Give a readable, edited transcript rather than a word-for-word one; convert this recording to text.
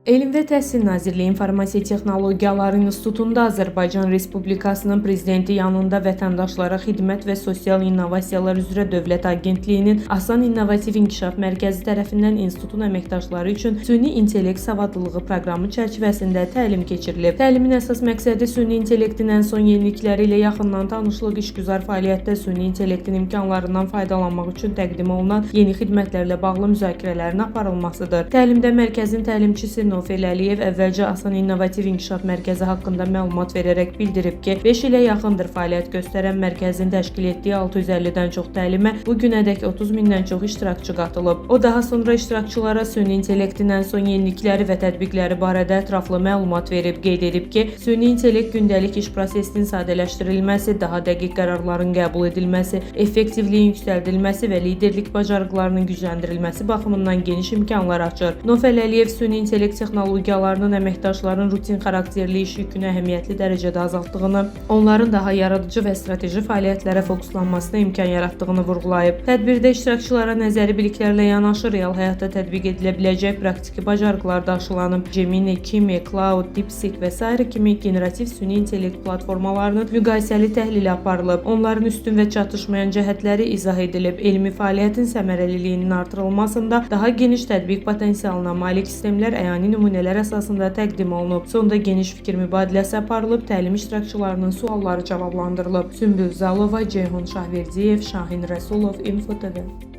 Elm və Təhsil Nazirliyi İnformasiya Texnologiyaları İnstitutunda Azərbaycan Respublikasının Prezidenti yanında Vətəndaşlara Xidmət və Sosial İnnovasiyalar üzrə Dövlət Agentliyinin Asan İnnovativ İnkişaf Mərkəzi tərəfindən institutun əməkdaşları üçün süni intellekt savadlılığı proqramı çərçivəsində təlim keçirilib. Təlimin əsas məqsədi süni intellektin ən son yenilikləri ilə yaxından tanışlıq, işgüzar fəaliyyətdə süni intellektin imkanlarından faydalanmaq üçün təqdim olunan yeni xidmətlərlə bağlı müzakirələrin aparılmasıdır. Təlimdə mərkəzin təlimçisi Nofel Əliyev əvvəlcə Asan İnnovativ İnkişaf Mərkəzi haqqında məlumat verərək bildirib ki, 5 ilə yaxındır fəaliyyət göstərən mərkəzin təşkil etdiyi 650-dən çox təlimə bu günədək 30 mindən çox iştirakçı qatılıb. O daha sonra iştirakçılara süni intellektin ən son yenilikləri və tətbiqləri barədə ətraflı məlumat verib. Qeyd edib ki, süni intellekt gündəlik iş prosesinin sadələşdirilməsi, daha dəqiq qərarların qəbul edilməsi, effektivliyin yüksəldilməsi və liderlik bacarıqlarının gücləndirilməsi baxımından geniş imkanlar açır. Nofel Əliyev süni intellekt texnologiyalarının əməkdaşların rutin xarakterli iş yükünü əhəmiyyətli dərəcədə azaltdığını, onların daha yaradıcı və strateji fəaliyyətlərə fokuslanmasına imkan yaratdığını vurğulayıb. Tədbirdə iştirakçılara nəzəri biliklərlə yanaşı real həyatda tətbiq edilə biləcək praktiki bacarıqlar da aşılanıb. Gemini, Kimi, Cloud, DeepSeek və s. kimi generativ süni intellekt platformalarının müqayisəli təhlili aparılıb. Onların üstün və çatışmayan cəhətləri izah edilib. Elmi fəaliyyətin səmərəliliyinin artırılmasında daha geniş tətbiq potensialına malik sistemlər əyani nümunələr əsasında təqdim olunub. Sonda geniş fikir mübadiləsi aparılıb, təlim iştirakçılarının sualları cavablandırılıb. Sümbül Zalova, Ceyhun Şahverdiyev, Şahin Rəsulov, Info TV.